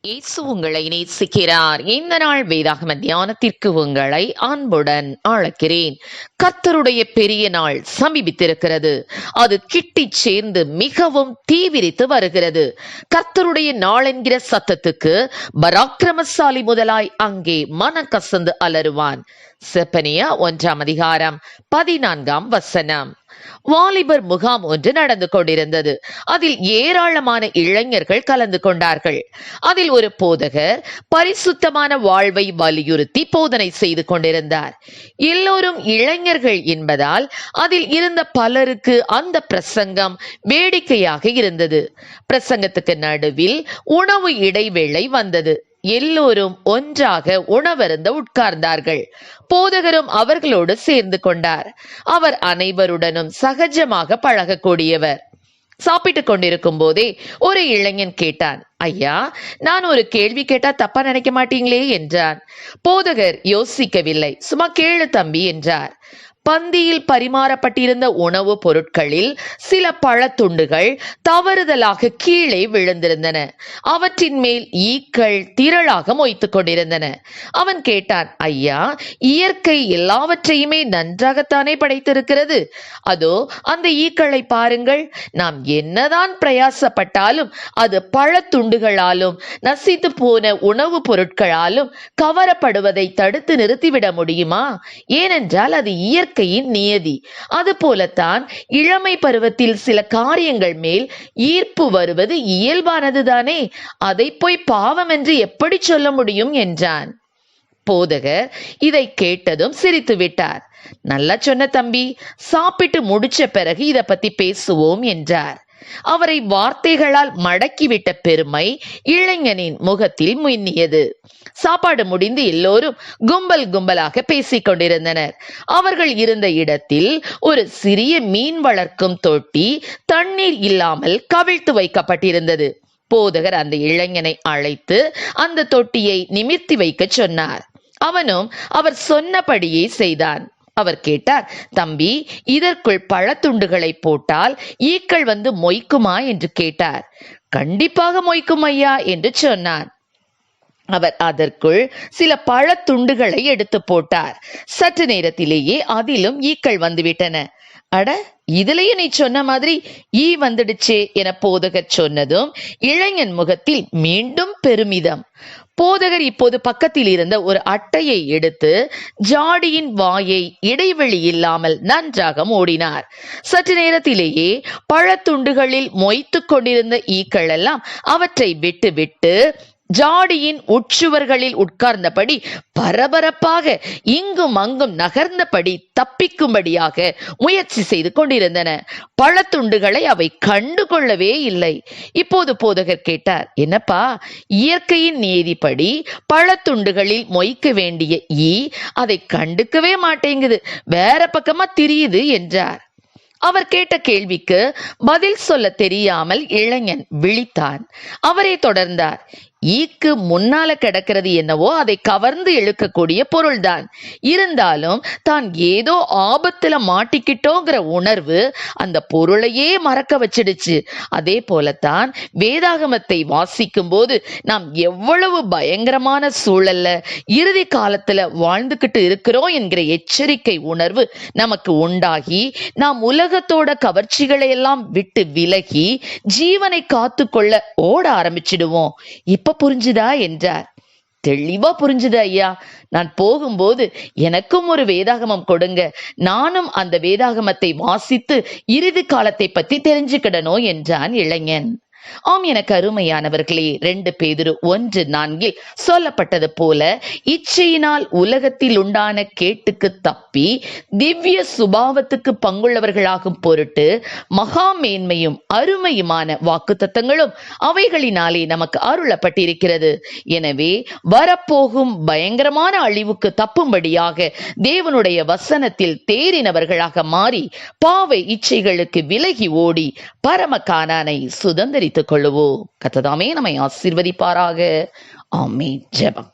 இயேசு உங்களை நேசிக்கிறார். இந்த நாள் வேதாகம தியானத்திற்கு உங்களை அன்புடன் அழைக்கிறேன். கர்த்தருடைய பெரிய நாள் சமீபித்திருக்கிறது. அது கிட்டி சேர்ந்து மிகவும் தீவிரித்து வருகிறது. கர்த்தருடைய நாள் என்கிற சத்தத்துக்கு பராக்கிரமசாலி முதலாய் அங்கே மனக்கசந்து அலறுவான். செப்பனியா 1:14. வாலிபர் முகாம் ஒன்று நடந்து கொண்டிருந்தது. அதில் ஏராளமான இளைஞர்கள் கலந்து கொண்டார்கள். அதில் ஒரு போதகர் பரிசுத்தமான வாழ்வை வலியுறுத்தி போதனை செய்து கொண்டிருந்தார். எல்லோரும் இளைஞர்கள் என்பதால் அதில் இருந்த பலருக்கு அந்த பிரசங்கம் வேடிக்கையாக இருந்தது. பிரசங்கத்துக்கு நடுவில் உணவு இடைவேளை வந்தது. எல்லோரும் ஒன்றாக உணவருந்த உட்கார்ந்தார்கள். போதகரும் அவர்களோடு சேர்ந்து கொண்டார். அவர் அனைவருடனும் சகஜமாக பழகக்கூடியவர். சாப்பிட்டுக் கொண்டிருக்கும் போதே ஒரு இளைஞன் கேட்டான், ஐயா, நான் ஒரு கேள்வி கேட்டா தப்பா நினைக்க மாட்டீங்களே என்றான். போதகர் யோசிக்கவில்லை. சும்மா கேளு தம்பி என்றார். பந்தியில் பரிமாறப்பட்டிருந்த உணவுப் பொருட்களில் சில பழத்துண்டுகள் தவறுதலாக கீழே விழுந்திருந்தன. அவற்றின் மேல் ஈக்கள் திரளாக மொய்த்து கொண்டிருந்தன. அவன் கேட்டான், ஐயா, இயற்கை எல்லாவற்றையுமே நன்றாகத்தானே படைத்திருக்கிறது. அதோ அந்த ஈக்களை பாருங்கள். நாம் என்னதான் பிரயாசப்பட்டாலும் அது பழத்துண்டுகளாலும் நசித்து போன உணவுப் பொருட்களாலும் கவரப்படுவதை தடுத்து நிறுத்திவிட முடியுமா? ஏனென்றால் அது இயற்கையின் நியதி. அது போலத்தான் இளமை பருவத்தில் சில காரியங்கள் மேல் ஈர்ப்பு வருவது இயல்பானதுதானே. அதை போய் பாவம் என்று எப்படி சொல்ல முடியும் என்றான். போதகர் இதை கேட்டதும் சிரித்து விட்டார். நல்லா சொன்ன தம்பி, சாப்பிட்டு முடிச்ச பிறகு இத பத்தி பேசுவோம் என்றார். அவரை வார்த்தைகளால் மடக்கிவிட்ட பெருமை இளைஞனின் முகத்தில் மின்னியது. சாப்பாடு முடிந்து எல்லோரும் கும்பல் கும்பலாக பேசிக் கொண்டிருந்தனர். அவர்கள் இருந்த இடத்தில் ஒரு சிறிய மீன் வளர்க்கும் தொட்டி தண்ணீர் இல்லாமல் கவிழ்த்து வைக்கப்பட்டிருந்தது. போதகர் அந்த இளைஞனை அழைத்து அந்த தொட்டியை நிமிர்த்தி வைக்க சொன்னார். அவனும் அவர் சொன்னபடியே செய்தான். அவர் கேட்டார், தம்பி, இதற்குள் பழத்துண்டுகளை போட்டால் ஈக்கள் வந்து மொய்க்குமா என்று கேட்டார். கண்டிப்பாக மொய்க்கும் ஐயா என்று சொன்னான். அவர் அதற்குள் சில பழத்துண்டுகளை எடுத்து போட்டார். சற்று நேரத்திலேயே அதிலும் ஈக்கள் வந்துவிட்டன. அட, இதுலயே நீ சொன்ன மாதிரி ஈ வந்துடுச்சே என போதகர் சொன்னதும் இளைஞன் முகத்தில் மீண்டும் பெருமிதம். போதகர் இப்போது பக்கத்தில் இருந்த ஒரு அட்டையை எடுத்து ஜாடியின் வாயை இடைவெளி இல்லாமல் நன்றாக மூடினார். சற்று நேரத்திலேயே பழத்துண்டுகளில் மொய்த்து கொண்டிருந்த ஈக்கள் எல்லாம் அவற்றை விட்டு விட்டு ஜாடியின் உட்சுவர்களில் உட்கார்ந்தபடி பரபரப்பாக இங்கும் அங்கும் நகர்ந்தபடி தப்பிக்கும்படியாக முயற்சி செய்து கொண்டிருந்தன. பழத்துண்டுகளை அவை கண்டுகொள்ளவே இல்லை. இப்போது போதகர் கேட்டார், என்னப்பா, இயற்கையின் நீதிப்படி பழத்துண்டுகளில் மொய்க்க வேண்டிய ஈ அதை கண்டுக்கவே மாட்டேங்குது, வேற பக்கமா திரியுது என்றார். அவர் கேட்ட கேள்விக்கு பதில் சொல்ல தெரியாமல் இளைஞன் விழித்தான். அவரே தொடர்ந்தார், ஈக்கு முன்னால கிடக்கிறது என்னவோ அதை கவர்ந்து இழுக்கக்கூடிய பொருள்தான். இருந்தாலும் தான் ஏதோ ஆபத்துல மாட்டிக்கிட்டோங்கிற உணர்வு அந்த பொருளையே மறக்க வச்சிடுச்சு. அதே போலத்தான் வேதாகமத்தை வாசிக்கும் போது நாம் எவ்வளவு பயங்கரமான சூழல்ல இறுதி காலத்துல வாழ்ந்துகிட்டு இருக்கிறோம் என்கிற எச்சரிக்கை உணர்வு நமக்கு உண்டாகி நாம் உலகத்தோட கவர்ச்சிகளை எல்லாம் விட்டு விலகி ஜீவனை காத்து கொள்ள ஓட ஆரம்பிச்சிடுவோம். இப்ப புரிஞ்சுதா என்றார். தெளிவா புரிஞ்சுது ஐயா. நான் போகும்போது எனக்கும் ஒரு வேதாகமம் கொடுங்க, நானும் அந்த வேதாகமத்தை வாசித்து இறுதி காலத்தை பத்தி தெரிஞ்சுக்கிடணும் என்றான் இளைஞன். ஆம், எனக்கு அருமையானவர்களே, 2 பேதுரு 1:4 சொல்லப்பட்டது போல இச்சையினால் உலகத்தில் உண்டான கேட்டுக்கு தப்பி திவ்ய சுபாவத்துக்கு பங்குள்ளவர்களாகும் பொருட்டு மகா மேன்மையும் அருமையுமான வாக்குத்தத்தங்களும் அவைகளினாலே நமக்கு அருளப்பட்டிருக்கிறது. எனவே வரப்போகும் பயங்கரமான அழிவுக்கு தப்பும்படியாக தேவனுடைய வசனத்தில் தேறினவர்களாக மாறி பாவை இச்சைகளுக்கு விலகி ஓடி பரம கானானை சுதந்தரித்துக் கொள்ளுவோம். கர்த்தர் தாமே நம்மை ஆசீர்வதிப்பாராக. ஆமென். ஜெபம்.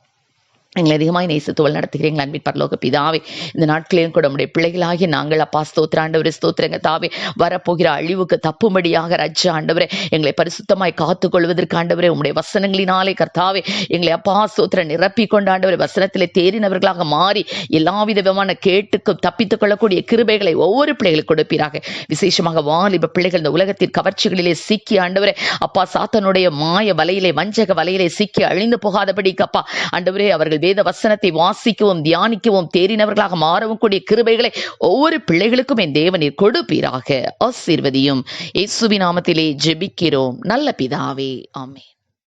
எங்களை அதிகமாக நேசித்துவல் நடத்துகிறீங்க அன்பின் பரலோக பிதாவே. இந்த நாட்களிலும் கூட உடைய பிள்ளைகளாகி நாங்கள் அப்பா ஸ்தோத்திர ஆண்டவரே, ஸ்தோத்திரங்க தாவே. வரப்போகிற அழிவுக்கு தப்பும்படியாக ரட்ச ஆண்டவரே எங்களை பரிசுத்தமாய் காத்துக்கொள்வதற்கு ஆண்டவரே உம்முடைய வசனங்களினாலே கர்த்தாவே எங்களை அப்பா ஸ்தோத்திர நிரப்பி கொண்ட ஆண்டவரே வசனத்திலே தேறினவர்களாக மாறி எல்லாவித விதமான கேட்டுக்கும் தப்பித்துக் கொள்ளக்கூடிய கிருபைகளை ஒவ்வொரு பிள்ளைகளுக்கு கொடுப்பீராக. விசேஷமாக வாலிப பிள்ளைகள் இந்த உலகத்தின் கவர்ச்சிகளிலே சிக்கி ஆண்டவரே அப்பா சாத்தனுடைய மாய வலையிலே வஞ்சக வலையிலே சிக்கி அழிந்து போகாதபடிக்கு அப்பா ஆண்டவரே அவர்கள் வேத வசனத்தை வாசிக்கவும் தியானிக்கவும் தேறினவர்களாக மாறவும் கூடிய கிருபைகளை ஒவ்வொரு பிள்ளைகளுக்கும் என் தேவனீர் கொடுப்பீராக. ஆசீர்வதியும். இயேசுவின் நாமத்திலே ஜெபிக்கிறோம் நல்ல பிதாவே, ஆமென்.